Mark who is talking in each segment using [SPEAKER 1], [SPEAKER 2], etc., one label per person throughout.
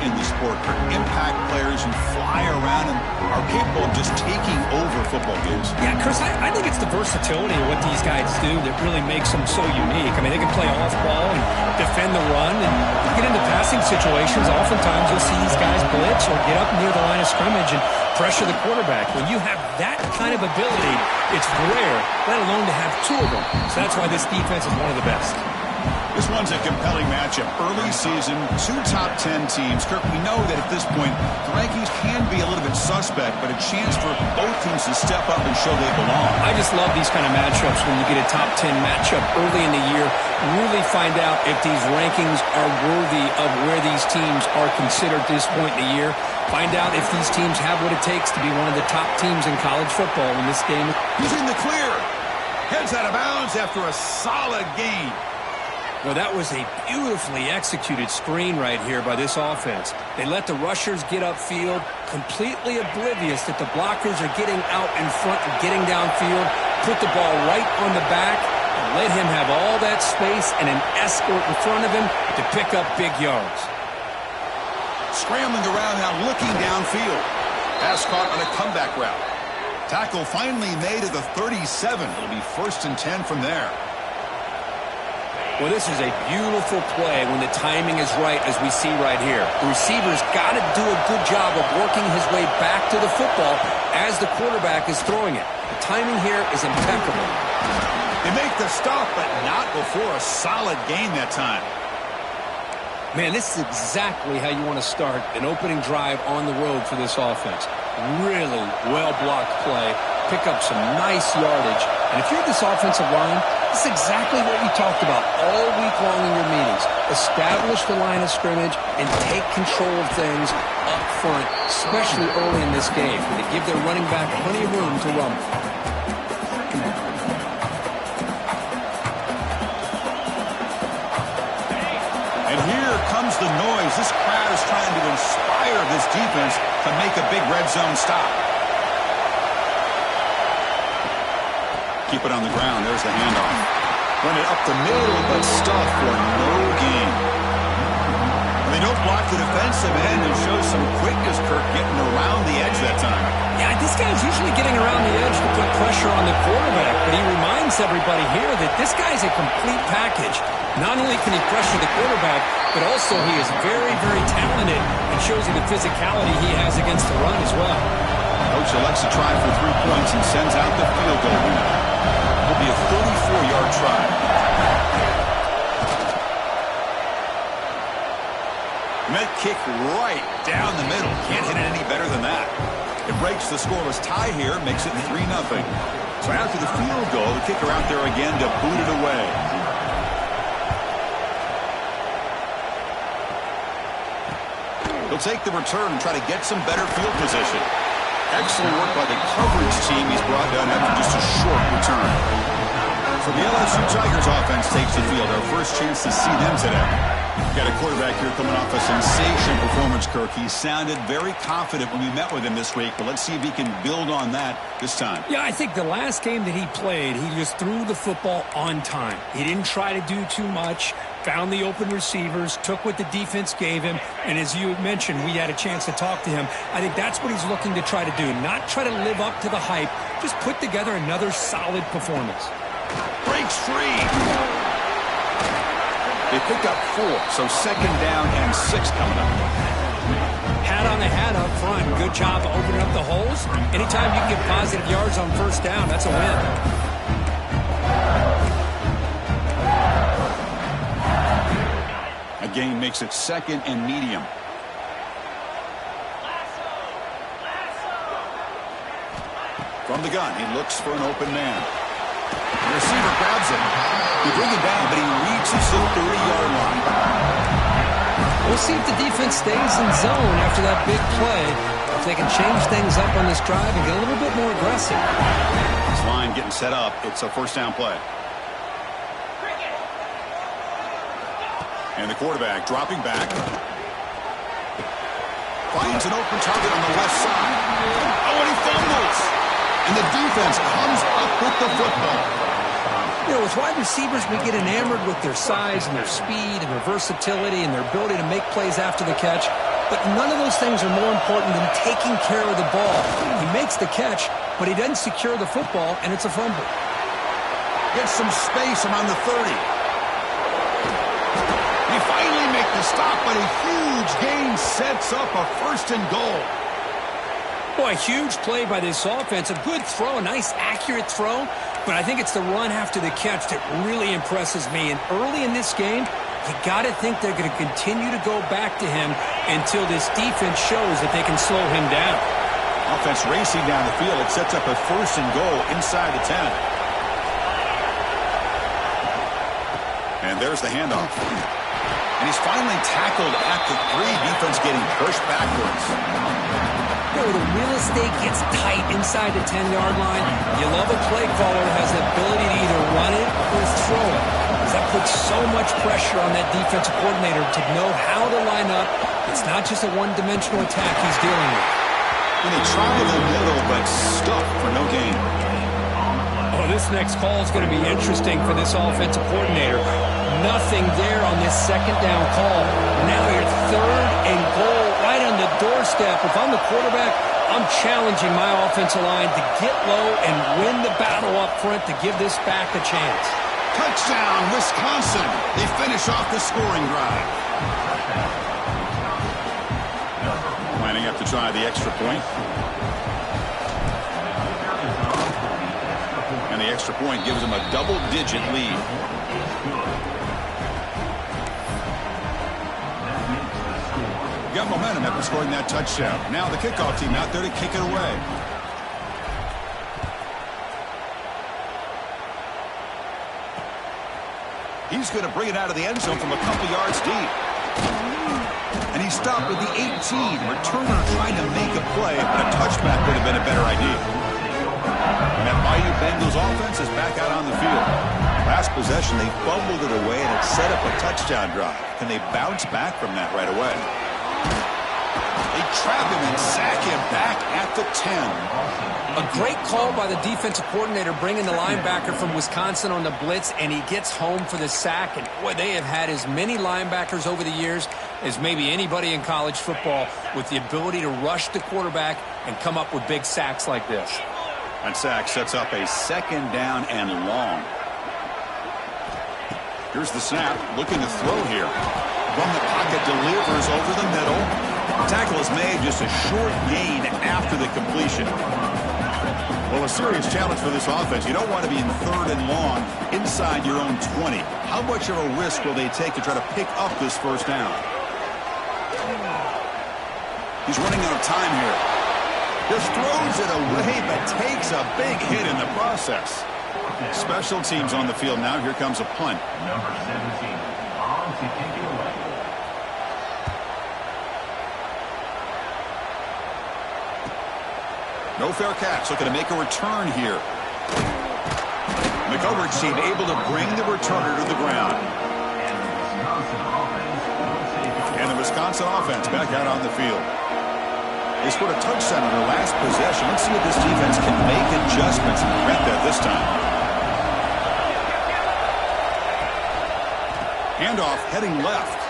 [SPEAKER 1] in the sport for impact players who fly around and are capable of just taking over football games.
[SPEAKER 2] Yeah, Chris, I think it's the versatility of what these guys do that really makes them so unique. I mean, they can play off ball and defend the run, and you get into passing situations, oftentimes you'll see these guys blitz or get up near the line of scrimmage and pressure the quarterback. When you have that kind of ability, it's rare, let alone to have two of them. So that's why this defense is one of the best.
[SPEAKER 1] This one's a compelling matchup. Early season, two top 10 teams. Kirk, we know that at this point, the rankings can be a little bit suspect, but a chance for both teams to step up and show they belong.
[SPEAKER 2] I just love these kind of matchups when you get a top 10 matchup early in the year. Really find out if these rankings are worthy of where these teams are considered at this point in the year. Find out if these teams have what it takes to be one of the top teams in college football in this game.
[SPEAKER 1] He's in the clear. Heads out of bounds after a solid gain.
[SPEAKER 2] Well, that was a beautifully executed screen right here by this offense. They let the rushers get upfield, completely oblivious that the blockers are getting out in front and getting downfield, put the ball right on the back, and let him have all that space and an escort in front of him to pick up big yards.
[SPEAKER 1] Scrambling around now, looking downfield. Pass caught on a comeback route. Tackle finally made at the 37. It'll be 1st and 10 from there.
[SPEAKER 2] Well, this is a beautiful play when the timing is right, as we see right here. The receiver's got to do a good job of working his way back to the football as the quarterback is throwing it. The timing here is impeccable.
[SPEAKER 1] They make the stop, but not before a solid gain that time.
[SPEAKER 2] Man, this is exactly how you want to start an opening drive on the road for this offense. Really well-blocked play. Pick up some nice yardage. And if you're this offensive line, this is exactly what you talked about all week long in your meetings. Establish the line of scrimmage and take control of things up front, especially early in this game. They give their running back plenty of room to run.
[SPEAKER 1] And here comes the noise. This crowd is trying to inspire this defense to make a big red zone stop. Keep it on the ground. There's the handoff. Run it up the middle, but stuff for no gain. They don't block the defensive end and show some quickness, Kirk, getting around the edge that time.
[SPEAKER 2] Yeah, this guy's usually getting around the edge to put pressure on the quarterback, but he reminds everybody here that this guy's a complete package. Not only can he pressure the quarterback, but also he is very, very talented and shows you the physicality he has against the run as well.
[SPEAKER 1] Coach elects to try for 3 points and sends out the field goal unit. It'll be a 34-yard try. Met kick right down the middle. Can't hit it any better than that. It breaks the scoreless tie here, makes it 3-0. So after the field goal, the kicker out there again to boot it away. He'll take the return and try to get some better field position. Excellent work by the coverage team he's brought down after just a short return. So the LSU Tigers offense takes the field. Our first chance to see them today. Got a quarterback here coming off a sensation performance, Kirk. He sounded very confident when we met with him this week, but let's see if he can build on that this time.
[SPEAKER 2] Yeah, I think the last game that he played, he just threw the football on time. He didn't try to do too much, found the open receivers, took what the defense gave him, and as you mentioned, we had a chance to talk to him. I think that's what he's looking to try to do, not try to live up to the hype, just put together another solid performance.
[SPEAKER 1] Breaks free. They pick up 4, so 2nd down and 6 coming up.
[SPEAKER 2] Hat on the hat up front. Good job of opening up the holes. Anytime you can get positive yards on 1st down, that's a win.
[SPEAKER 1] A gain makes it 2nd and medium. From the gun, he looks for an open man. The receiver grabs him. They bring him down, but he reaches the 30-yard line.
[SPEAKER 2] We'll see if the defense stays in zone after that big play. If they can change things up on this drive and get a little bit more aggressive.
[SPEAKER 1] This line getting set up. It's a 1st down play. And the quarterback dropping back. Finds an open target on the left side. Oh, and he fumbles. And the defense comes up with the football.
[SPEAKER 2] You know, with wide receivers, we get enamored with their size and their speed and their versatility and their ability to make plays after the catch. but none of those things are more important than taking care of the ball. He makes the catch, but he doesn't secure the football, and it's a fumble.
[SPEAKER 1] Gets some space around the 30. They finally make the stop, but a huge gain sets up a 1st and goal.
[SPEAKER 2] Boy, a huge play by this offense. A good throw, a nice accurate throw, but I think it's the run after the catch that really impresses me. And early in this game, you got to think they're going to continue to go back to him until this defense shows that they can slow him down.
[SPEAKER 1] Offense racing down the field. It sets up a 1st and goal inside the 10. And there's the handoff. And he's finally tackled at the 3. Defense getting pushed backwards.
[SPEAKER 2] The real estate gets tight inside the 10-yard line. You love a play caller that has the ability to either run it or throw it. That puts so much pressure on that defensive coordinator to know how to line up. It's not just a one-dimensional attack he's dealing with.
[SPEAKER 1] And they try the middle, but stuck for no gain.
[SPEAKER 2] Oh, this next call is going to be interesting for this offensive coordinator. Nothing there on this 2nd down call. Now you're 3rd and goal right on the doorstep. If I'm the quarterback, I'm challenging my offensive line to get low and win the battle up front to give this back a chance.
[SPEAKER 1] Touchdown, Wisconsin. They finish off the scoring drive. Lining up to try the extra point. And the extra point gives them a double-digit lead. Got momentum after scoring that touchdown. Now the kickoff team out there to kick it away. He's going to bring it out of the end zone from a couple yards deep. And he stopped with the 18. Returner trying to make a play, but a touchback would have been a better idea. And that Bayou Bengals offense is back out on the field. Last possession, they fumbled it away, and it set up a touchdown drive. Can they bounce back from that right away? They trap him and sack him back at the 10.
[SPEAKER 2] A great call by the defensive coordinator bringing the linebacker from Wisconsin on the blitz, and he gets home for the sack. And boy, they have had as many linebackers over the years as maybe anybody in college football with the ability to rush the quarterback and come up with big sacks like this.
[SPEAKER 1] That sack sets up a 2nd down and long. Here's the snap, looking to throw here. From the pocket, delivers over the middle. The tackle is made, just a short gain after the completion. Well, a serious challenge for this offense. You don't want to be in 3rd and long inside your own 20. How much of a risk will they take to try to pick up this 1st down? He's running out of time here. Just throws it away, but takes a big hit in the process. Special teams on the field now. Here comes a punt.
[SPEAKER 3] Number 17, on to kick it away.
[SPEAKER 1] No fair catch, looking to make a return here. The coverage team able to bring the returner to the ground. And the Wisconsin offense back out on the field. They scored a touchdown on their last possession. Let's see if this defense can make adjustments and prevent that this time. Handoff heading left.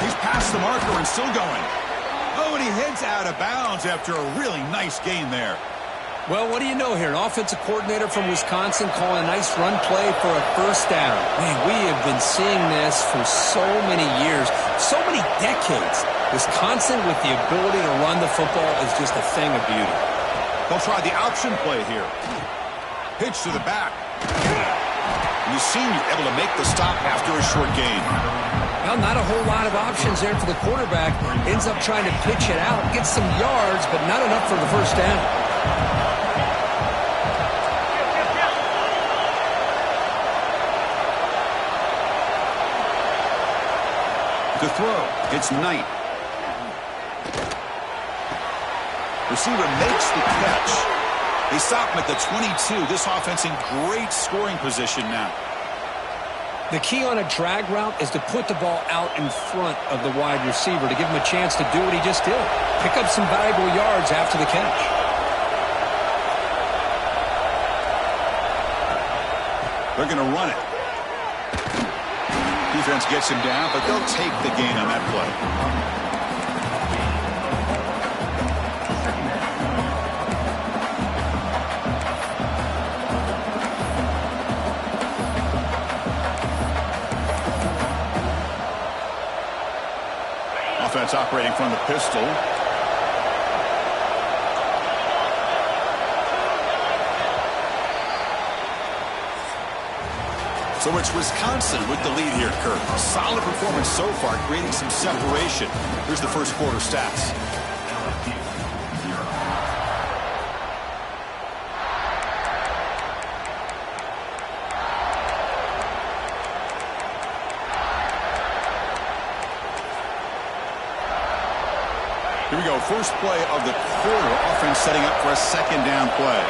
[SPEAKER 1] He's past the marker and still going. Oh, and he heads out of bounds after a really nice gain there.
[SPEAKER 2] Well, what do you know here? An offensive coordinator from Wisconsin calling a nice run play for a 1st down. Man, we have been seeing this for so many years, so many decades. Wisconsin with the ability to run the football is just a thing of beauty.
[SPEAKER 1] They'll try the option play here. Pitch to the back. And the senior able to make the stop after a short gain.
[SPEAKER 2] Well, not a whole lot of options there for the quarterback. Ends up trying to pitch it out, gets some yards, but not enough for the 1st down.
[SPEAKER 1] To throw, it's Knight. Receiver makes the catch. They stop him at the 22. This offense in great scoring position now.
[SPEAKER 2] The key on a drag route is to put the ball out in front of the wide receiver to give him a chance to do what he just did. Pick up some valuable yards after the catch.
[SPEAKER 1] They're going to run it. Defense gets him down, but they'll take the gain on that play. Offense operating from the pistol. So it's Wisconsin with the lead here, Kirk. Solid performance so far, creating some separation. Here's the first quarter stats. Here we go, first play of the quarter. Offense setting up for a second down play.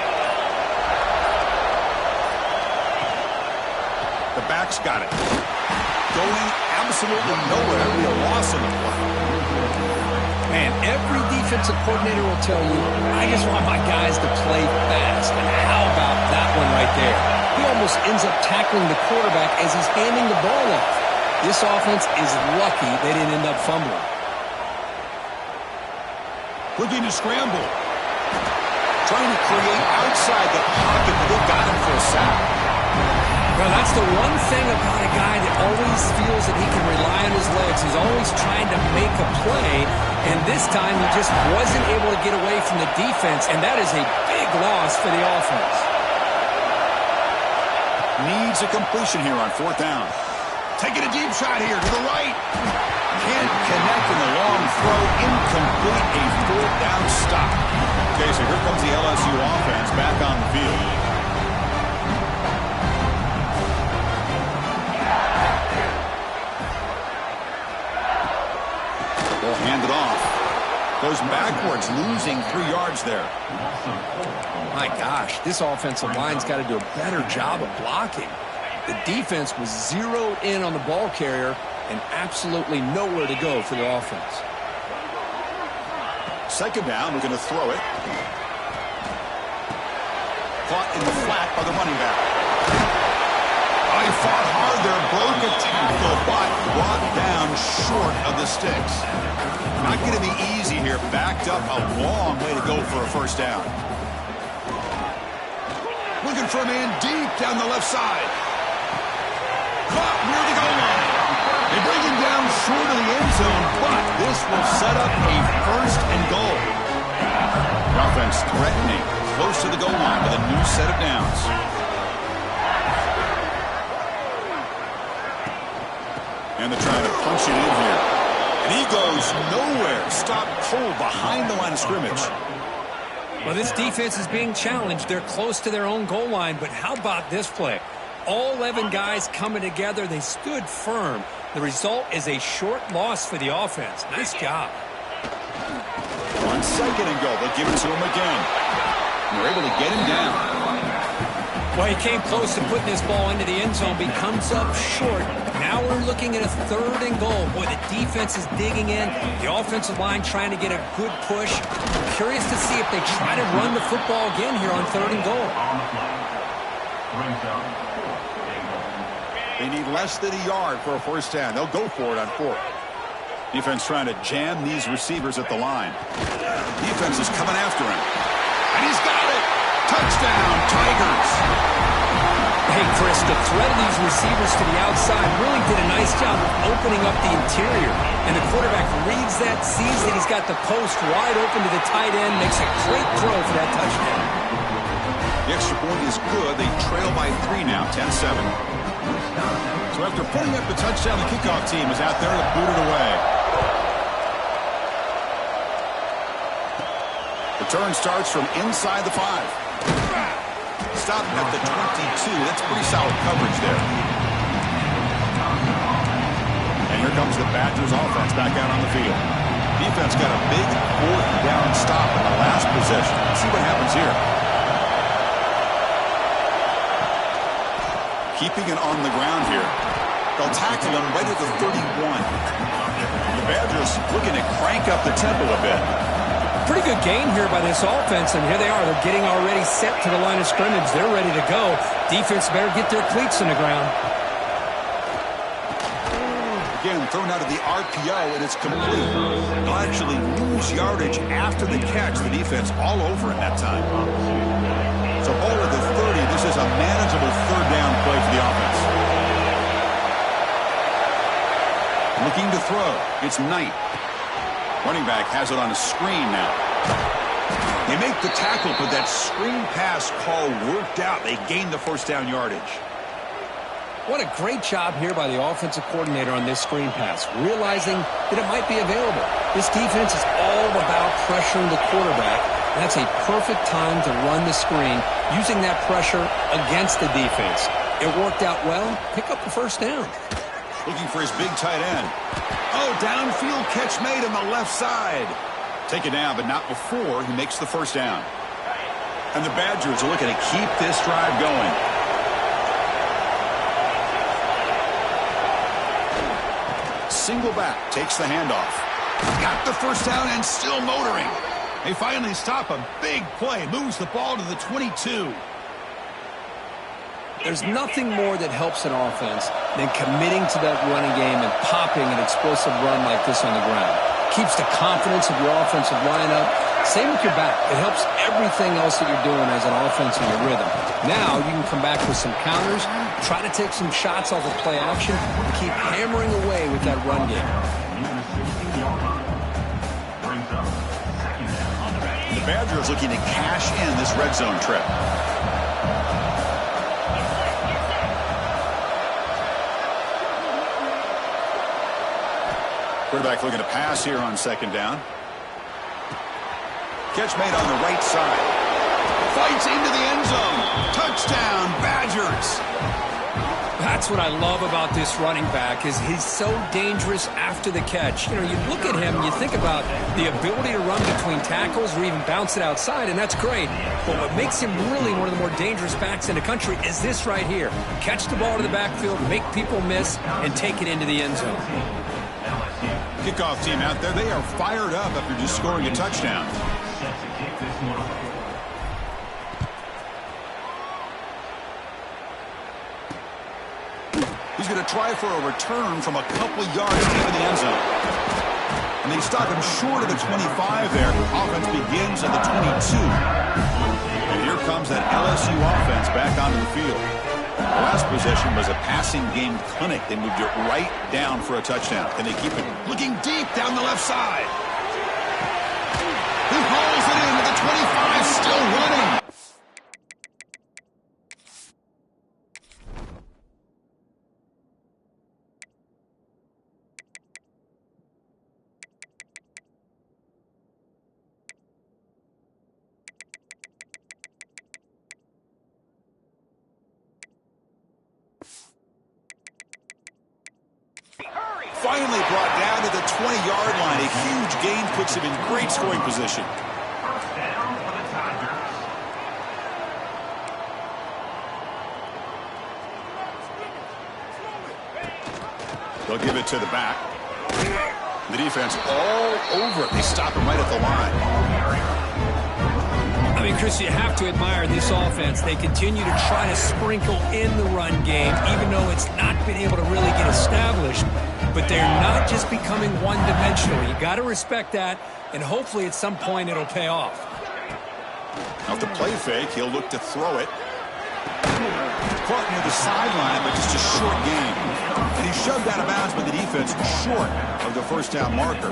[SPEAKER 1] The back's got it. Going absolutely nowhere. It'll be a loss on the play.
[SPEAKER 2] Man, every defensive coordinator will tell you, I just want my guys to play fast. And how about that one right there? He almost ends up tackling the quarterback as he's handing the ball off. This offense is lucky they didn't end up fumbling.
[SPEAKER 1] Looking to scramble. Trying to create outside the pocket, but they got him for a sack.
[SPEAKER 2] Well, that's the one thing about a guy that always feels that he can rely on his legs. He's always trying to make a play, and this time he just wasn't able to get away from the defense, and that is a big loss for the offense.
[SPEAKER 1] Needs a completion here on fourth down. Taking a deep shot here to the right. Can't connect in the long throw. Incomplete. A fourth down stop. Okay, so here comes the LSU offense back on the field. They'll hand it off. Goes backwards, losing 3 yards there.
[SPEAKER 2] My gosh, this offensive line's got to do a better job of blocking. The defense was zeroed in on the ball carrier and absolutely nowhere to go for the offense.
[SPEAKER 1] Second down, we're going to throw it. Caught in the flat by the running back. Oh, he fought hard there, broke a tackle, but brought down short of the sticks. Not going to be easy here. Backed up a long way to go for a first down. Looking for a man deep down the left side. Caught near the goal line. They bring him down short of the end zone, but this will set up a first and goal. The offense threatening, close to the goal line with a new set of downs. And they're trying to punch it in here. And he goes nowhere. Stopped cold behind the line of scrimmage.
[SPEAKER 2] Well, this defense is being challenged. They're close to their own goal line, but how about this play? All 11 guys coming together. They stood firm. The result is a short loss for the offense. Nice job.
[SPEAKER 1] 1 second and go. They'll give it to him again. And they're able to get him down.
[SPEAKER 2] Well, he came close to putting this ball into the end zone, but he comes up short. Now we're looking at a third and goal. Boy, the defense is digging in. The offensive line trying to get a good push. I'm curious to see if they try to run the football again here on third and goal.
[SPEAKER 1] They need less than a yard for a first down. They'll go for it on fourth. Defense trying to jam these receivers at the line. Defense is coming after him. And he's got it. Touchdown, Tigers.
[SPEAKER 2] Hey, Chris, the threat of these receivers to the outside really did a nice job of opening up the interior. And the quarterback reads that, sees that he's got the post wide open to the tight end, makes a great throw for that touchdown.
[SPEAKER 1] The extra point is good. They trail by 3 now, 10-7. So after putting up the touchdown, the kickoff team is out there to boot it away. Return starts from inside the 5. Stop at the 22. That's pretty solid coverage there. And here comes the Badgers offense back out on the field. Defense got a big fourth down stop in the last possession. Let's see what happens here. Keeping it on the ground here. They'll tackle him right at the 31. The Badgers looking to crank up the tempo a bit.
[SPEAKER 2] Pretty good game here by this offense, and here they are. They're getting already set to the line of scrimmage. They're ready to go. Defense better get their cleats in the ground.
[SPEAKER 1] Again, thrown out of the RPO, and it's complete. They'll actually lose yardage after the catch. The defense all over in that time. So ball at the 30. This is a manageable third down play for the offense. Looking to throw. It's Knight. Running back has it on a screen now. They make the tackle, but that screen pass call worked out. They gained the first down yardage.
[SPEAKER 2] What a great job here by the offensive coordinator on this screen pass, realizing that it might be available. This defense is all about pressuring the quarterback. That's a perfect time to run the screen, using that pressure against the defense. It worked out well. Pick up the first down.
[SPEAKER 1] Looking for his big tight end. Oh, downfield catch made on the left side. Take it down, but not before he makes the first down. And the Badgers are looking to keep this drive going. Single back, takes the handoff. Got the first down and still motoring. They finally stop a big play. Moves the ball to the 22.
[SPEAKER 2] There's nothing more that helps an offense than committing to that running game and popping an explosive run like this on the ground. Keeps the confidence of your offensive lineup. Same with your back. It helps everything else that you're doing as an offense in your rhythm. Now you can come back with some counters, try to take some shots off of play action, and keep hammering away with that run game.
[SPEAKER 1] The Badgers looking to cash in this red zone trip. Quarterback looking to pass here on second down. Catch made on the right side. Fights into the end zone. Touchdown, Badgers.
[SPEAKER 2] That's what I love about this running back is he's so dangerous after the catch. You know, you look at him, you think about the ability to run between tackles or even bounce it outside, and that's great. But what makes him really one of the more dangerous backs in the country is this right here. Catch the ball to the backfield, make people miss, and take it into the end zone.
[SPEAKER 1] Kickoff team out there, they are fired up after just scoring a touchdown. He's going to try for a return from a couple yards deep in the end zone. And they stop him short of the 25 there. Offense begins at the 22. And here comes that LSU offense back onto the field. The last possession was a passing game clinic. They moved it right down for a touchdown. Can they keep it looking deep down the left side? He hauls it in with the 25, still running. Finally brought down to the 20-yard line. A huge gain puts him in great scoring position.
[SPEAKER 3] First down for the Tigers.
[SPEAKER 1] They'll give it to the back. The defense all over it. They stop him right at the line.
[SPEAKER 2] I mean, Chris, you have to admire this offense. They continue to try to sprinkle in the run game, even though it's not been able to really get established. But they're not just becoming one-dimensional. You got to respect that, and hopefully at some point it'll pay off.
[SPEAKER 1] Off the play fake, he'll look to throw it. Caught near the sideline, but just a short gain. And he's shoved out of bounds by the defense short of the first down marker.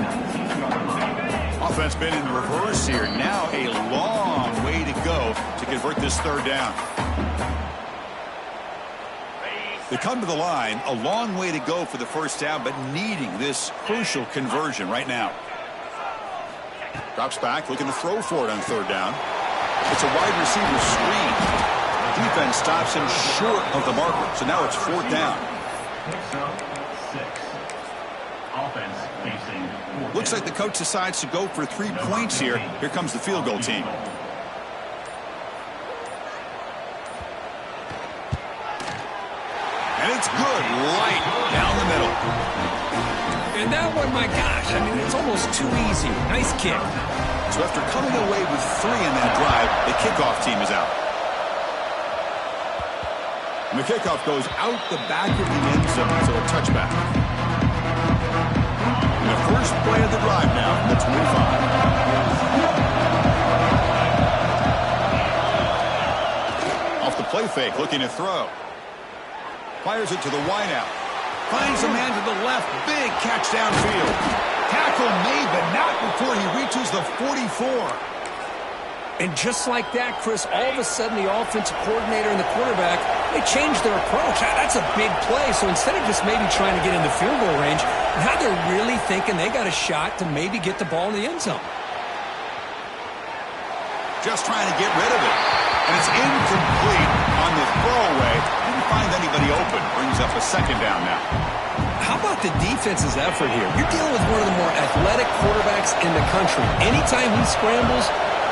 [SPEAKER 1] Offense been in reverse here. Now a long way to go to convert this third down. They come to the line, a long way to go for the first down, but needing this crucial conversion right now. Drops back, looking to throw for it on third down. It's a wide receiver screen. Defense stops him short of the marker, so now it's fourth down.
[SPEAKER 3] Picks up 6. Offense facing.
[SPEAKER 1] Looks like the coach decides to go for 3 points here. Here comes the field goal team. And it's good, right down the middle.
[SPEAKER 2] And that one, my gosh, I mean, it's almost too easy. Nice kick.
[SPEAKER 1] So after coming away with 3 in that drive, the kickoff team is out. And the kickoff goes out the back of the end zone, so a touchback. And the first play of the drive now from the 25. Off the play fake, looking to throw. Fires it to the wideout. Finds a man to the left. Big catch downfield. Tackle made, but not reaches the 44.
[SPEAKER 2] And just like that, Chris, all of a sudden the offensive coordinator and the quarterback, they changed their approach. That's a big play. So instead of just maybe trying to get into field goal range, now they're really thinking they got a shot to maybe get the ball in the end zone.
[SPEAKER 1] Just trying to get rid of it. And it's incomplete on the throwaway. Didn't find anybody open. Brings up a second down now.
[SPEAKER 2] How about the defense's effort here? You're dealing with one of the more athletic quarterbacks in the country. Anytime he scrambles,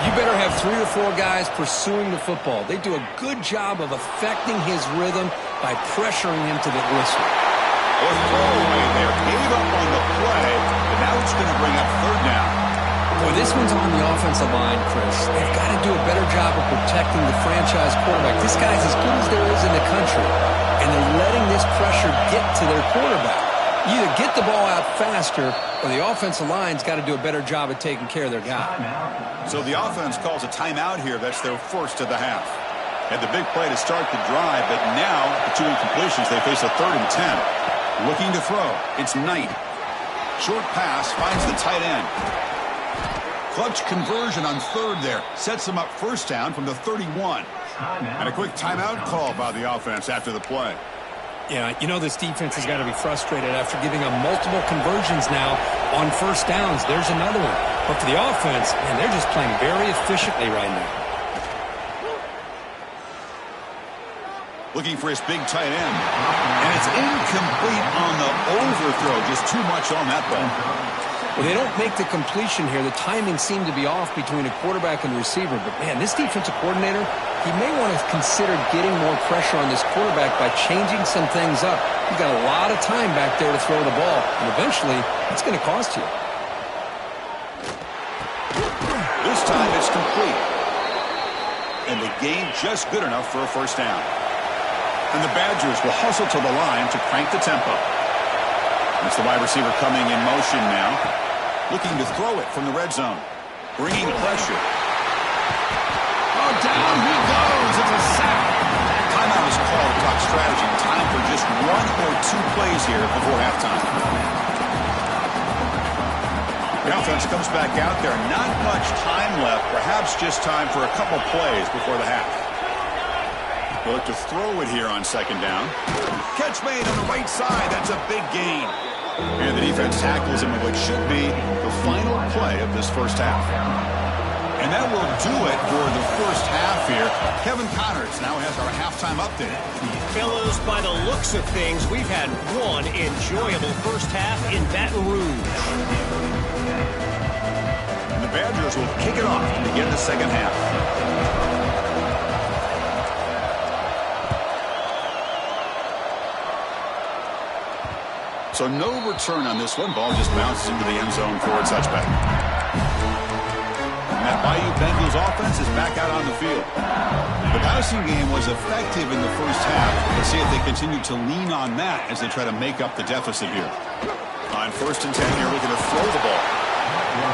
[SPEAKER 2] you better have 3 or 4 guys pursuing the football. They do a good job of affecting his rhythm by pressuring him to the whistle.
[SPEAKER 1] A throwaway there. Gave up on the play, and now it's going to bring up third down.
[SPEAKER 2] Boy, this one's on the offensive line, Chris. They've got to do a better job of protecting the franchise quarterback. This guy's as good as there is in the country, and they're letting this pressure get to their quarterback. You either get the ball out faster, or the offensive line's got to do a better job of taking care of their guy.
[SPEAKER 1] So the offense calls a timeout here. That's their first of the half. Had the big play to start the drive, but now the 2 incompletions, they face a 3rd and 10. Looking to throw. It's Knight. Short pass finds the tight end. Clutch conversion on 3rd there. Sets them up first down from the 31. And a quick timeout call by the offense after the play.
[SPEAKER 2] Yeah, you know this defense has got to be frustrated after giving up multiple conversions now on first downs. There's another one. But for the offense, man, they're just playing very efficiently right now.
[SPEAKER 1] Looking for his big tight end. And it's incomplete on the overthrow. Just too much on that ball.
[SPEAKER 2] Well, they don't make the completion here. The timing seemed to be off between a quarterback and the receiver. But, man, this defensive coordinator, he may want to consider getting more pressure on this quarterback by changing some things up. You've got a lot of time back there to throw the ball, and eventually it's going to cost you.
[SPEAKER 1] This time it's complete. And the gain just good enough for a first down. And the Badgers will hustle to the line to crank the tempo. It's the wide receiver coming in motion now. Looking to throw it from the red zone. Bringing pressure. Oh, down he goes. It's a sack. Timeout is called to talk strategy. Time for just 1 or 2 plays here before halftime. The offense comes back out there. Not much time left. Perhaps just time for a couple plays before the half. They'll look to throw it here on second down. Catch made on the right side. That's a big gain. And the defense tackles him in what should be the final play of this first half. And that will do it for the first half here. Kevin Connors now has our halftime update.
[SPEAKER 4] Fellows, by the looks of things, we've had one enjoyable first half in Baton Rouge.
[SPEAKER 1] And the Badgers will kick it off to begin the second half. So no return on this one. Ball just bounces into the end zone for a touchback. And that Bayou Bengals offense is back out on the field. The passing game was effective in the first half. Let's see if they continue to lean on that as they try to make up the deficit here. On 1st and 10 here, looking to throw the ball.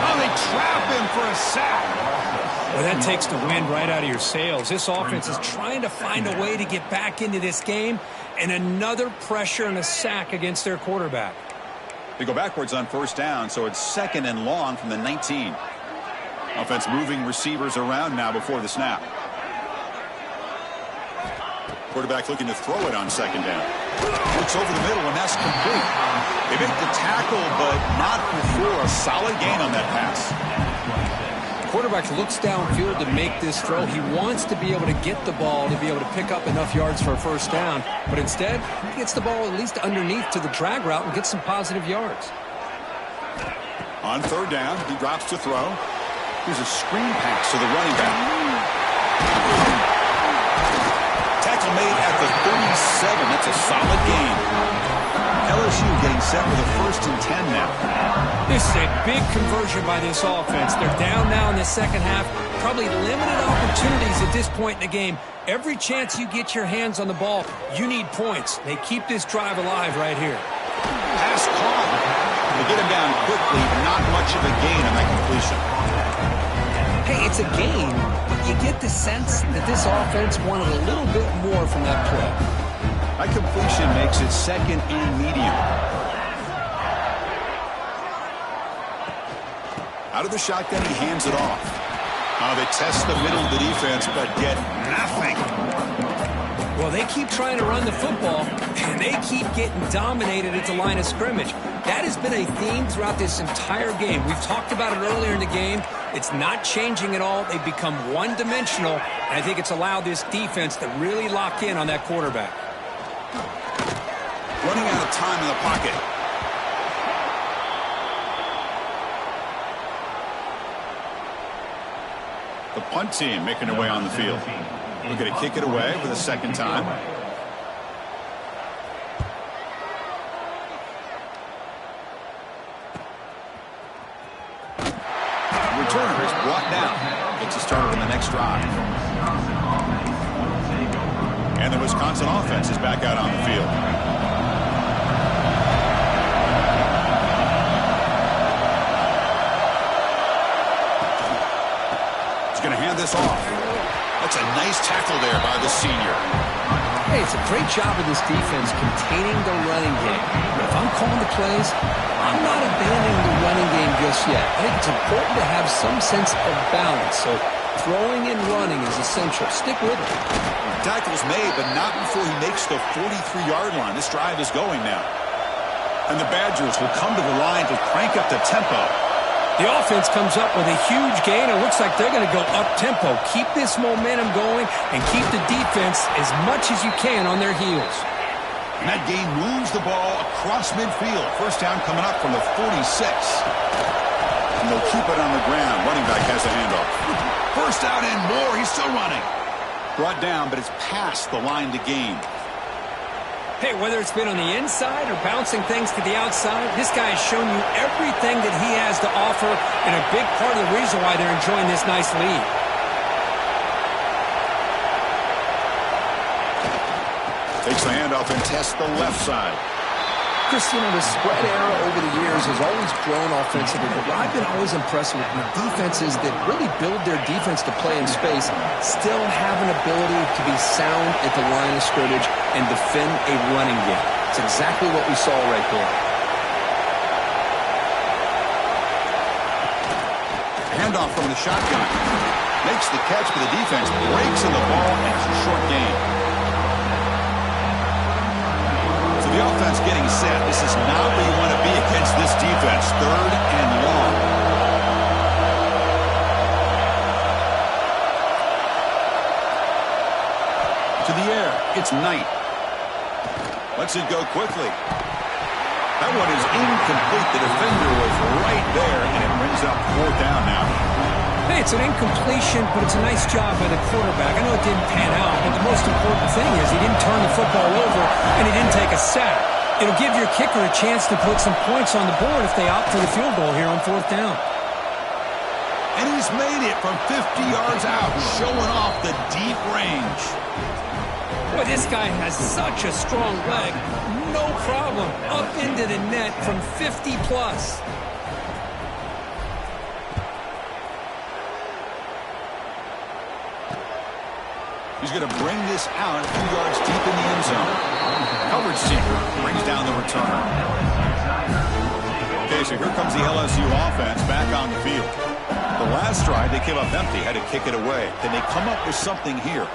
[SPEAKER 1] Oh, they trap him for a sack.
[SPEAKER 2] Well, that takes the wind right out of your sails. This offense is trying to find a way to get back into this game, and another pressure and a sack against their quarterback.
[SPEAKER 1] They go backwards on first down, so it's 2nd and long from the 19. Offense moving receivers around now before the snap. Quarterback looking to throw it on second down. Looks over the middle, and that's complete. They make the tackle, but not before a solid gain on that pass.
[SPEAKER 2] Quarterback looks downfield to make this throw. He wants to be able to get the ball to be able to pick up enough yards for a first down, but instead he gets the ball at least underneath to the drag route and gets some positive yards.
[SPEAKER 1] On 3rd down, he drops to throw. Here's a screen pass to the running back. Tackle made at the 37. That's a solid gain. LSU getting set with a 1st and 10 now.
[SPEAKER 2] This is a big conversion by this offense. They're down now in the second half. Probably limited opportunities at this point in the game. Every chance you get your hands on the ball, you need points. They keep this drive alive right here.
[SPEAKER 1] Pass caught. They get him down quickly. Not much of a gain on that completion.
[SPEAKER 2] Hey, it's a gain, but you get the sense that this offense wanted a little bit more from that play.
[SPEAKER 1] That completion makes it 2nd and medium. Out of the shotgun, he hands it off. They test the middle of the defense, but get nothing.
[SPEAKER 2] Well, they keep trying to run the football, and they keep getting dominated at the line of scrimmage. That has been a theme throughout this entire game. We've talked about it earlier in the game. It's not changing at all. They've become one-dimensional, and I think it's allowed this defense to really lock in on that quarterback.
[SPEAKER 1] Running out of time in the pocket. The punt team making their way on the field. We're going to kick it away for the second time. The returner is brought down. Gets us started on the next drive. And the Wisconsin offense is back out on the field. Going to hand this off. That's a nice tackle there by the senior.
[SPEAKER 2] Hey, it's a great job of this defense containing the running game. But if I'm calling the plays, I'm not abandoning the running game just yet. I think it's important to have some sense of balance. So throwing and running is essential. Stick with it.
[SPEAKER 1] Tackle's made, but not before he makes the 43-yard line. This drive is going now. And the Badgers will come to the line to crank up the tempo.
[SPEAKER 2] The offense comes up with a huge gain. It looks like they're going to go up-tempo. Keep this momentum going and keep the defense as much as you can on their heels.
[SPEAKER 1] And that gain moves the ball across midfield. First down coming up from the 46. And they'll keep it on the ground. Running back has the handoff. First out and more. He's still running. Brought down, but it's past the line to gain.
[SPEAKER 2] Hey, whether it's been on the inside or bouncing things to the outside, this guy has shown you everything that he has to offer, and a big part of the reason why they're enjoying this nice lead.
[SPEAKER 1] Takes the handoff and tests the left side.
[SPEAKER 2] Christian, the spread era over the years has always grown offensively, but what I've been always impressed with defenses that really build their defense to play in space still have an ability to be sound at the line of scrimmage and defend a running game. It's exactly what we saw right there.
[SPEAKER 1] Handoff from the shotgun. Makes the catch, but the defense breaks in the ball, and it's a short gain. So the offense getting set. This is not where you want to be against this defense. Third and long. To the air. It's Knight. Lets it go quickly. That one is incomplete. The defender was right there, and it brings up fourth down now.
[SPEAKER 2] Hey, it's an incompletion, but it's a nice job by the quarterback. I know it didn't pan out, but the most important thing is he didn't turn the football over, and he didn't take a sack. It'll give your kicker a chance to put some points on the board if they opt for the field goal here on fourth down.
[SPEAKER 1] And he's made it from 50 yards out, showing off the deep range.
[SPEAKER 2] Boy, this guy has such a strong leg. No problem. Up into the net from 50 plus.
[SPEAKER 1] He's going to bring this out a few yards deep in the end zone. Coverage seeker brings down the return. Okay, so here comes the LSU offense back on the field. The last drive, they came up empty, had to kick it away. Then they come up with something here.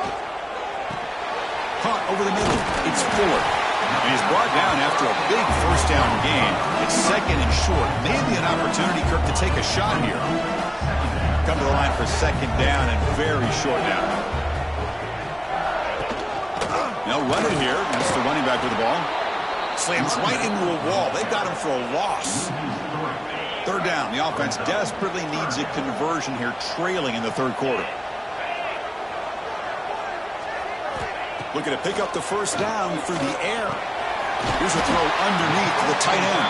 [SPEAKER 1] Caught over the middle. It's Ford. And he's brought down after a big first down gain. It's second and short. Maybe an opportunity, Kirk, to take a shot here. Come to the line for second down and very short down. They'll run it here. That's the running back with the ball. Slams right into a wall. They got him for a loss. Third down. The offense desperately needs a conversion here, trailing in the third quarter. Looking to pick up the first down through the air. Here's a throw underneath to the tight end.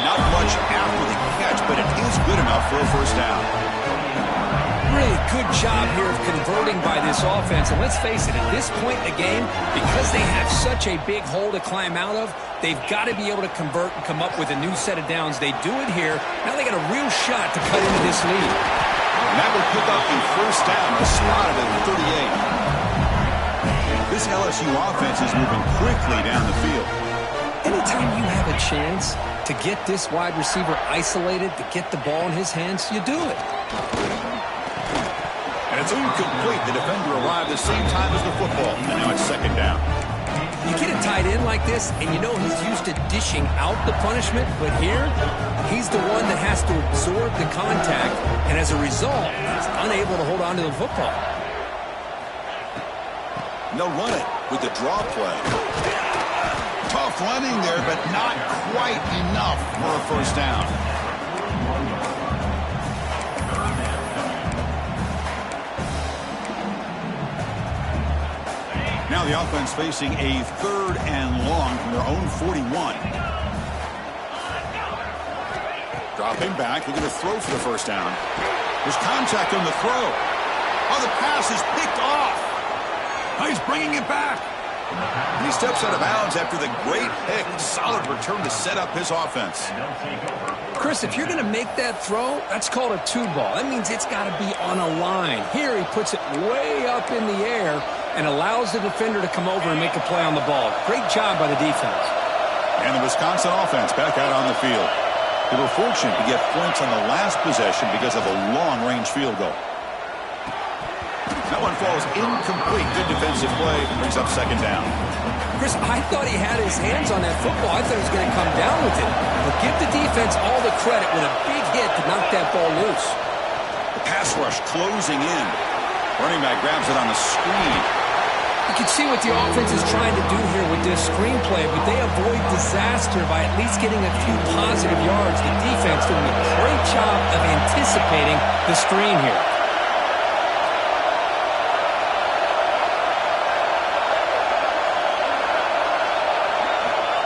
[SPEAKER 1] Not much after the catch, but it is good enough for a first down.
[SPEAKER 2] Really good job here of converting by this offense. And let's face it, at this point in the game, because they have such a big hole to climb out of, they've got to be able to convert and come up with a new set of downs. They do it here. Now they got a real shot to cut into this lead.
[SPEAKER 1] And that will pick up the first down, spotted at the 38. This LSU offense is moving quickly down the field.
[SPEAKER 2] Anytime you have a chance to get this wide receiver isolated, to get the ball in his hands, you do it.
[SPEAKER 1] And it's incomplete. The defender arrived the same time as the football. And now it's second down.
[SPEAKER 2] You get a tight end like this, and you know he's used to dishing out the punishment, but here, he's the one that has to absorb the contact, and as a result, he's unable to hold on to the football.
[SPEAKER 1] They'll run it with the draw play. Tough running there, but not quite enough for a first down. Now the offense facing a 3rd and long from their own 41. Dropping back, looking to throw for the first down. There's contact on the throw. Oh, the pass is picked off. Oh, he's bringing it back. And he steps out of bounds after the great pick. Solid return to set up his offense.
[SPEAKER 2] Chris, if you're going to make that throw, that's called a 2-ball. That means it's got to be on a line. Here he puts it way up in the air and allows the defender to come over and make a play on the ball. Great job by the defense.
[SPEAKER 1] And the Wisconsin offense back out on the field. They were fortunate to get points on the last possession because of a long-range field goal. That one falls incomplete. Good defensive play. Brings up second down.
[SPEAKER 2] Chris, I thought he had his hands on that football. I thought he was going to come down with it. But give the defense all the credit with a big hit to knock that ball loose.
[SPEAKER 1] The pass rush closing in. Running back grabs it on the screen.
[SPEAKER 2] You can see what the offense is trying to do here with this screenplay, but they avoid disaster by at least getting a few positive yards. The defense doing a great job of anticipating the screen here.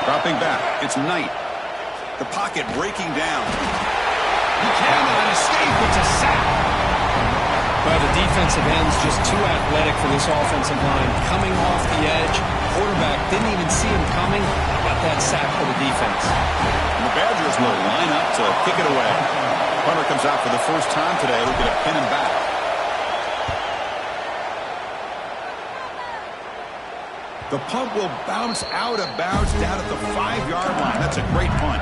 [SPEAKER 1] Dropping back, it's Knight. The pocket breaking down. He cannot escape. It's a sack.
[SPEAKER 2] Well, the defensive end's just too athletic for this offensive line. Coming off the edge, quarterback didn't even see him coming. How about that sack for the defense?
[SPEAKER 1] And the Badgers will line up to kick it away. Punter comes out for the first time today. Looking to pin him back. The punt will bounce out of bounds down at the 5-yard line. That's a great punt.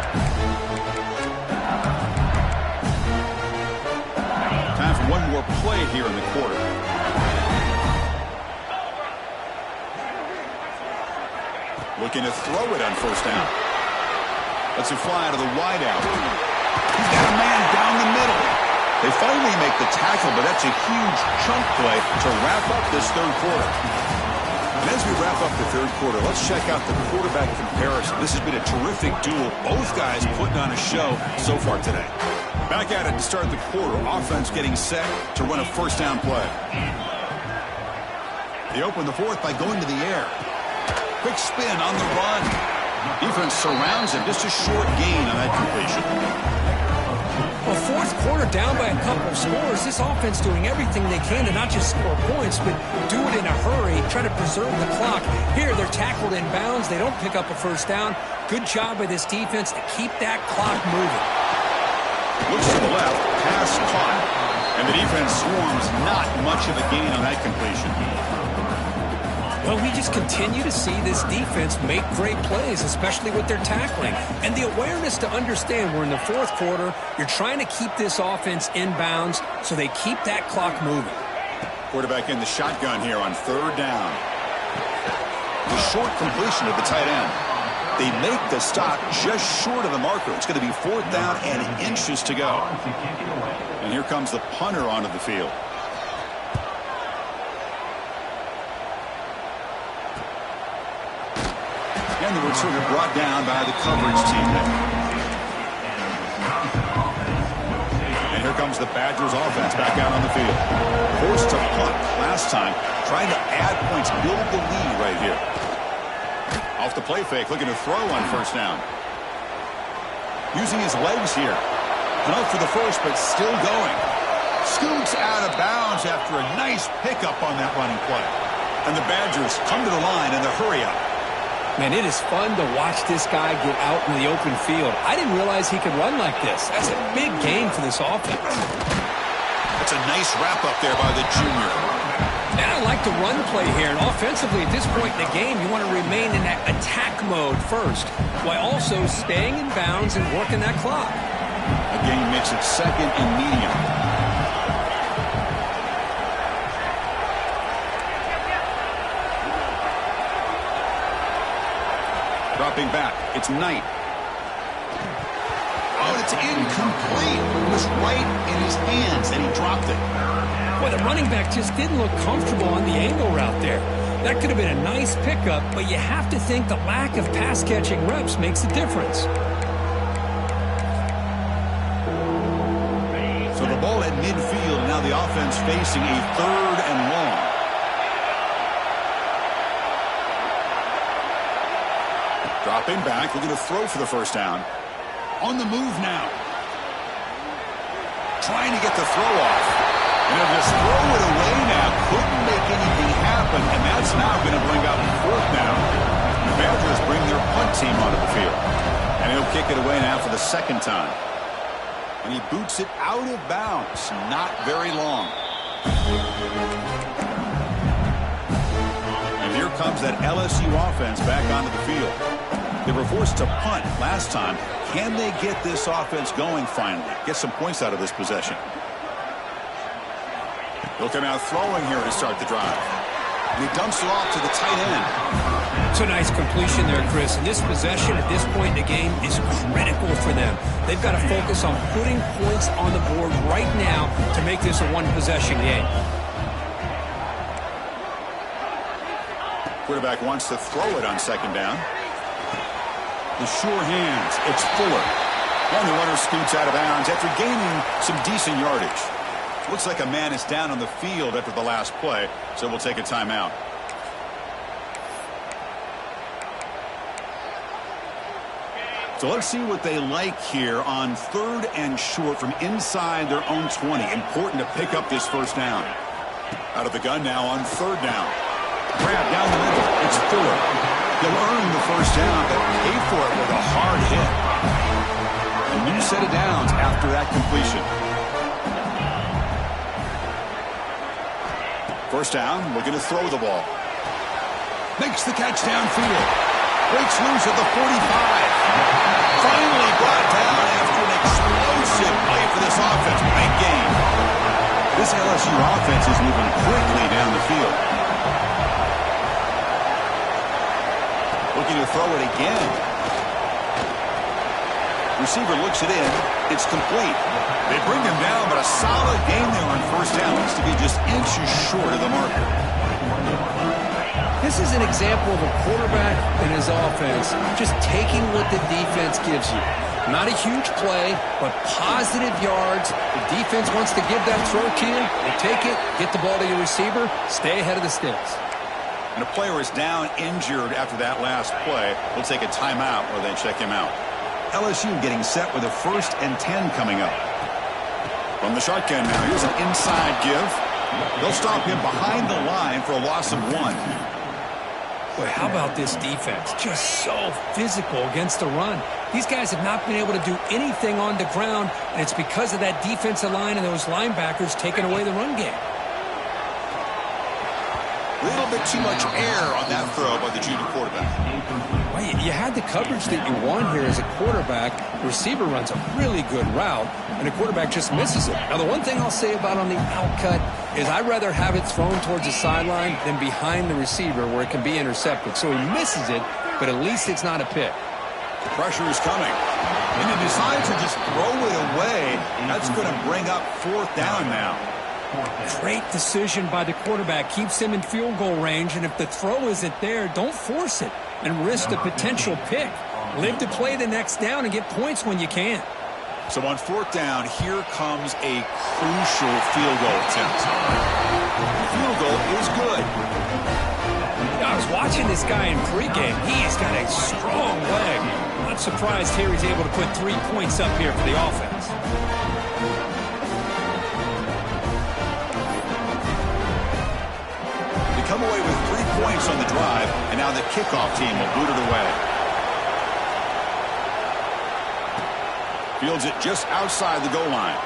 [SPEAKER 1] Time for one more play here in the quarter. Looking to throw it on first down. Lets it fly out of the wideout. He's got a man down the middle. They finally make the tackle, but that's a huge chunk play to wrap up this third quarter. And as we wrap up the third quarter, let's check out the quarterback comparison. This has been a terrific duel. Both guys putting on a show so far today. Back at it to start the quarter. Offense getting set to run a first down play. They open the fourth by going to the air. Quick spin on the run. Defense surrounds him. Just a short gain on that completion.
[SPEAKER 2] Well, fourth quarter down by a couple of scores. This offense doing everything they can to not just score points, but do it in a hurry, try to preserve the clock. Here, they're tackled in bounds. They don't pick up a first down. Good job by this defense to keep that clock moving.
[SPEAKER 1] Looks to the left, pass caught, and the defense swarms. Not much of a gain on that completion.
[SPEAKER 2] Well, we just continue to see this defense make great plays, especially with their tackling. And the awareness to understand we're in the fourth quarter, you're trying to keep this offense in bounds so they keep that clock moving.
[SPEAKER 1] Quarterback in the shotgun here on third down. The short completion of the tight end. They make the stop just short of the marker. It's going to be fourth down and inches to go. And here comes the punter onto the field. And the returner brought down by the coverage team there. And here comes the Badgers offense back out on the field. Forced to punt last time, trying to add points, build the lead right here. Off the play fake, looking to throw on first down. Using his legs here. Enough for the first, but still going. Scoots out of bounds after a nice pickup on that running play. And the Badgers come to the line in the hurry up.
[SPEAKER 2] Man, it is fun to watch this guy get out in the open field. I didn't realize he could run like this. That's a big game for this offense.
[SPEAKER 1] That's a nice wrap-up there by the junior.
[SPEAKER 2] And I like the run play here. And offensively, at this point in the game, you want to remain in that attack mode first. while also staying in bounds and working that clock.
[SPEAKER 1] A gain makes it second and medium. Dropping back, it's Knight. Oh, it's incomplete. It was right in his hands, and he dropped it.
[SPEAKER 2] Boy, the running back just didn't look comfortable on the angle route there. That could have been a nice pickup, but you have to think the lack of pass-catching reps makes a difference.
[SPEAKER 1] So the ball at midfield, and now the offense facing a 3rd and long. Dropping back, looking to throw for the first down. On the move now. Trying to get the throw off. And he'll just throw it away now. Couldn't make anything happen, and that's now going to bring up 4th down. The Badgers bring their punt team onto the field. And he'll kick it away now for the 2nd time. And he boots it out of bounds. Not very long. And here comes that LSU offense back onto the field. They were forced to punt last time. Can they get this offense going finally? Get some points out of this possession. He'll come out throwing here to start the drive. And he dumps it off to the tight end.
[SPEAKER 2] It's a nice completion there, Chris. And this possession at this point in the game is critical for them. They've got to focus on putting points on the board right now to make this a one-possession game.
[SPEAKER 1] Quarterback wants to throw it on 2nd down. The sure hands. It's Fuller. And the runner scoots out of bounds after gaining some decent yardage. Looks like a man is down on the field after the last play, so we'll take a timeout. So let's see what they like here on 3rd and short from inside their own 20. Important to pick up this first down. Out of the gun now on 3rd down. Grab down the middle. It's Fuller. He'll earn the first down, but pay for it with a hard hit. A new set of downs after that completion. First down, we're going to throw the ball. Makes the catch downfield. Breaks loose at the 45. Finally brought down after an explosive play for this offense. Big game. This LSU offense is moving quickly down the field. Looking to throw it again. Receiver looks it in. It's complete. They bring him down, but a solid game there on first down. Looks to be just inches short of the marker.
[SPEAKER 2] This is an example of a quarterback and his offense just taking what the defense gives you. Not a huge play, but positive yards. The defense wants to give that throw to you. You take it, get the ball to your receiver, stay ahead of the sticks.
[SPEAKER 1] And a player is down injured after that last play. We'll take a timeout or then check him out. LSU getting set with a 1st and 10 coming up. From the shotgun now, here's an inside give. They'll stop him behind the line for a loss of 1.
[SPEAKER 2] Boy, how about this defense? Just so physical against the run. These guys have not been able to do anything on the ground, and it's because of that defensive line and those linebackers taking away the run game.
[SPEAKER 1] A little bit too much air on that throw by the junior quarterback.
[SPEAKER 2] Well, you had the coverage that you want here as a quarterback. The receiver runs a really good route, and the quarterback just misses it. Now, the one thing I'll say about on the outcut is I'd rather have it thrown towards the sideline than behind the receiver where it can be intercepted. So he misses it, but at least it's not a pick.
[SPEAKER 1] Pressure is coming. And he decides to just throw it away. That's going to bring up 4th down now.
[SPEAKER 2] Great decision by the quarterback. Keeps him in field goal range, and if the throw isn't there, don't force it and risk a potential pick. Live to play the next down and get points when you can.
[SPEAKER 1] So on 4th down, here comes a crucial field goal attempt. The field goal is good.
[SPEAKER 2] I was watching this guy in pregame. He's got a strong leg. Not surprised here he's able to put 3 points up here for the offense.
[SPEAKER 1] Come away with 3 points on the drive, and now the kickoff team will boot it away. Fields it just outside the goal line.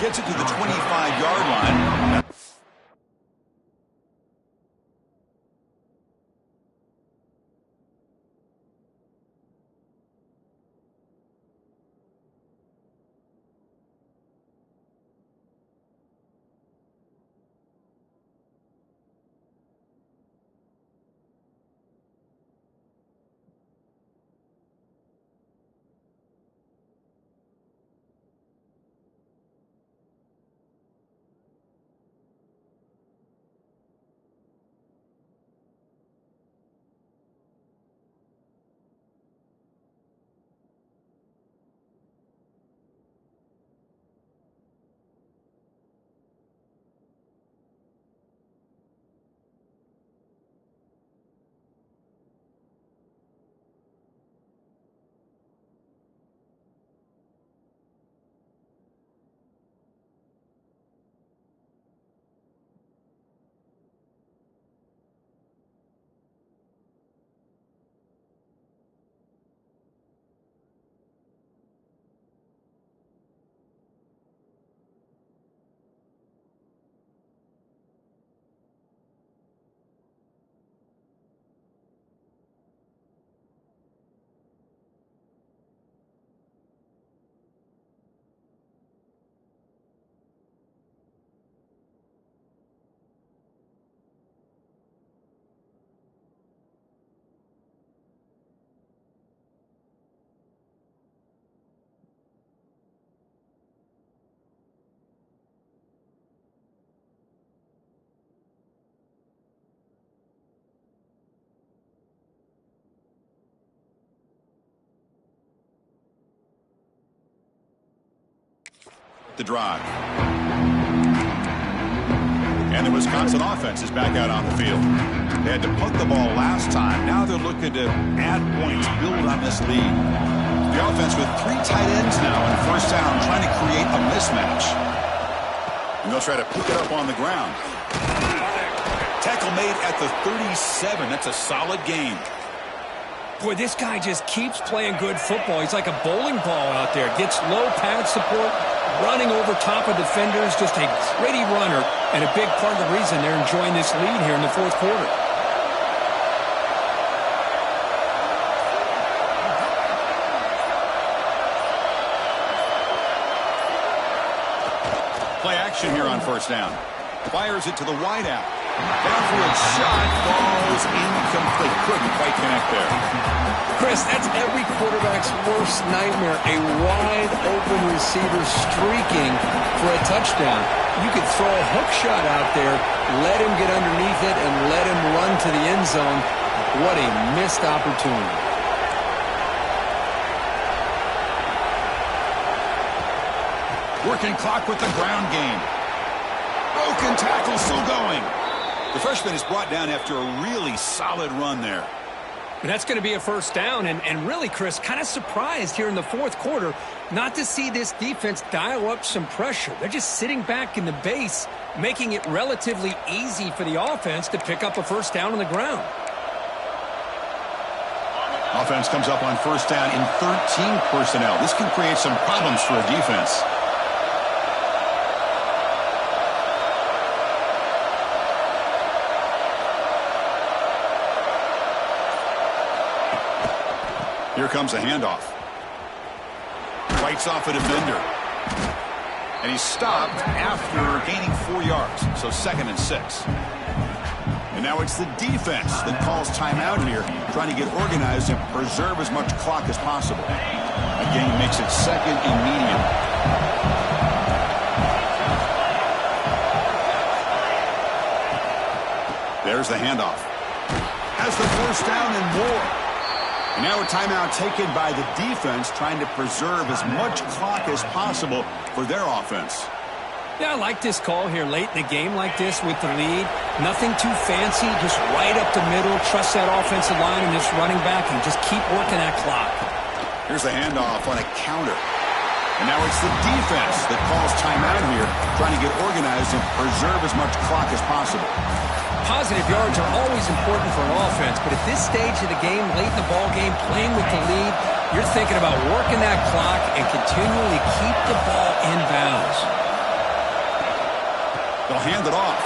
[SPEAKER 1] Gets it to the 25-yard line. the drive. And the Wisconsin offense is back out on the field. They had to punt the ball last time. Now they're looking to add points, build on this lead. The offense with 3 tight ends now on first down, trying to create a mismatch. And they'll try to pick it up on the ground. Tackle made at the 37. That's a solid gain.
[SPEAKER 2] Boy, this guy just keeps playing good football. He's like a bowling ball out there. Gets low pad support, running over top of defenders. Just a gritty runner, and a big part of the reason they're enjoying this lead here in the fourth quarter.
[SPEAKER 1] Play action here on first down. Fires it to the wideout. Downfield shot falls incomplete. Couldn't quite connect there.
[SPEAKER 2] Chris, that's every quarterback's worst nightmare. A wide open receiver streaking for a touchdown. You could throw a hook shot out there, let him get underneath it, and let him run to the end zone. What a missed opportunity.
[SPEAKER 1] Working clock with the ground game. Broken tackle still going. The freshman is brought down after a really solid run there.
[SPEAKER 2] And that's going to be a first down. And really, Chris, kind of surprised here in the fourth quarter not to see this defense dial up some pressure. They're just sitting back in the base, making it relatively easy for the offense to pick up a first down on the ground.
[SPEAKER 1] Offense comes up on first down in 13 personnel. This can create some problems for a defense. Here comes a handoff. Fights off a defender. And he's stopped after gaining 4 yards. So 2nd and 6. And now it's the defense that calls timeout here, trying to get organized and preserve as much clock as possible. Again, he makes it 2nd and medium. There's the handoff. Has the first down and more. And now a timeout taken by the defense, trying to preserve as much clock as possible for their offense.
[SPEAKER 2] Yeah, I like this call here late in the game like this with the lead. Nothing too fancy, just right up the middle. Trust that offensive line and this running back and just keep working that clock.
[SPEAKER 1] Here's the handoff on a counter. And now it's the defense that calls timeout here, trying to get organized and preserve as much clock as possible.
[SPEAKER 2] Positive yards are always important for an offense, but at this stage of the game, late in the ball game, playing with the lead, you're thinking about working that clock and continually keep the ball in bounds.
[SPEAKER 1] They'll hand it off.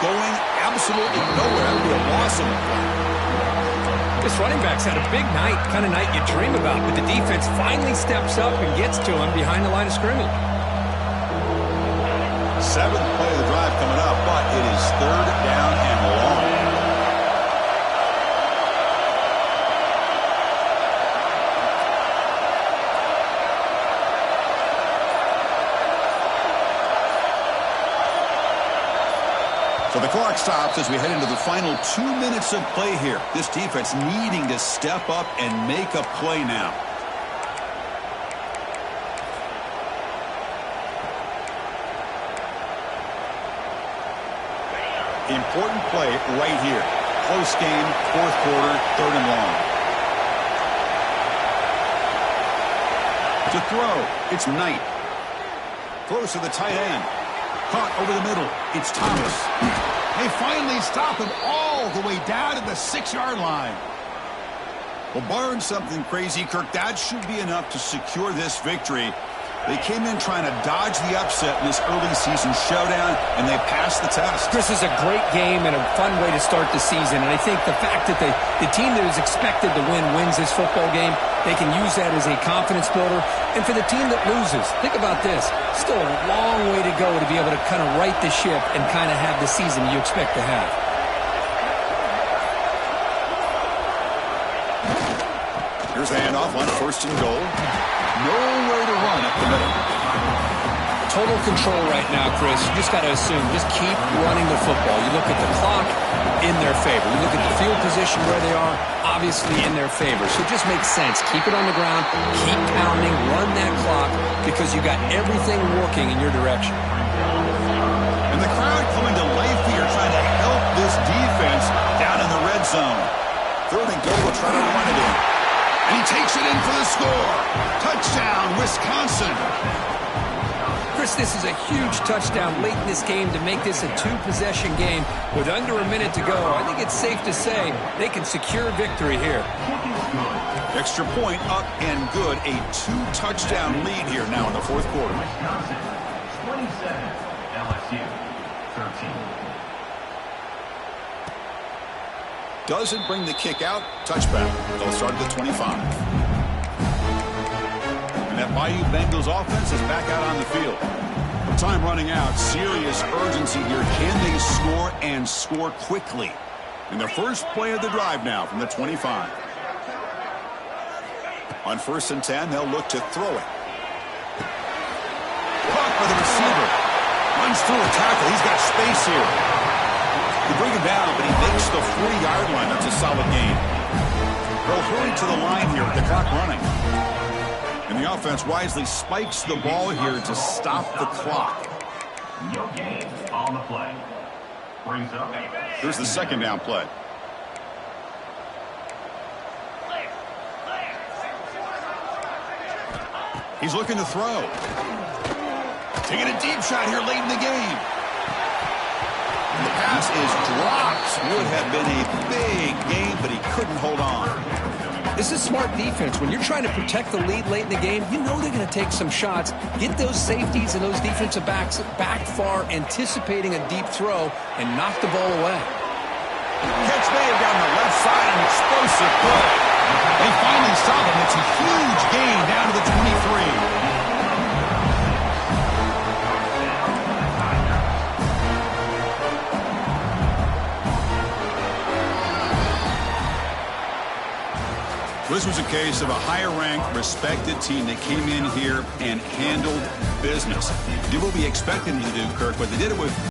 [SPEAKER 1] Going absolutely nowhere. That would be a loss of a play.
[SPEAKER 2] This running back's had a big night, kind of night you dream about, but the defense finally steps up and gets to him behind the line of scrimmage.
[SPEAKER 1] 7th play of the drive coming up, but it is 3rd down and long. So the clock stops as we head into the final 2 minutes of play here. This defense needing to step up and make a play now. Important play right here. Close game, 4th quarter, 3rd and long. To throw, it's Knight. Throws to the tight end. Caught over the middle. It's Thomas. They finally stop him all the way down to the 6-yard line. Well, barring something crazy, Kirk, that should be enough to secure this victory. They came in trying to dodge the upset in this early season showdown, and they passed the test.
[SPEAKER 2] This is a great game and a fun way to start the season. And I think the fact that the team that is expected to win wins this football game, they can use that as a confidence builder. And for the team that loses, think about this. Still a long way to go to be able to kind of right the ship and kind of have the season you expect to have.
[SPEAKER 1] Here's the handoff on 1st and goal. Nowhere to run up the middle.
[SPEAKER 2] Total control right now, Chris. You just got to assume, just keep running the football. You look at the clock, in their favor. You look at the field position where they are, obviously in their favor. So it just makes sense. Keep it on the ground, keep pounding, run that clock, because you got everything working in your direction.
[SPEAKER 1] And the crowd coming to life here, trying to help this defense down in the red zone. Third and goal, will try to run it in. And he takes it in for the score. Touchdown, Wisconsin.
[SPEAKER 2] Chris, this is a huge touchdown late in this game to make this a two-possession game with under a minute to go. I think it's safe to say they can secure victory here.
[SPEAKER 1] Extra point up and good. A two-touchdown lead here now in the fourth quarter.
[SPEAKER 3] Wisconsin 27, LSU 13.
[SPEAKER 1] Doesn't bring the kick out. Touchback. They'll start at the 25. And that Bayou Bengals offense is back out on the field. Time running out. Serious urgency here. Can they score and score quickly? In the first play of the drive now from the 25. On 1st and 10, they'll look to throw it. Caught by the receiver. Runs through a tackle. He's got space here. They bring him down, but he makes the 40-yard line. That's a solid gain. They'll hurry to the line here with the clock running. And the offense wisely spikes the ball here to stop the clock.
[SPEAKER 3] No gain on the play. Brings up.
[SPEAKER 1] Here's the second down play. He's looking to throw. Taking a deep shot here late in the game. And the pass is dropped. Would have been a big game, but he couldn't hold on.
[SPEAKER 2] This is smart defense. When you're trying to protect the lead late in the game, you know they're going to take some shots. Get those safeties and those defensive backs back far, anticipating a deep throw, and knock the ball away.
[SPEAKER 1] Catch made down the left side, an explosive play. They finally stop him. It's a huge gain down to the 23. This was a case of a higher-ranked, respected team that came in here and handled business. Did what we expected them to do, Kirk, but they did it with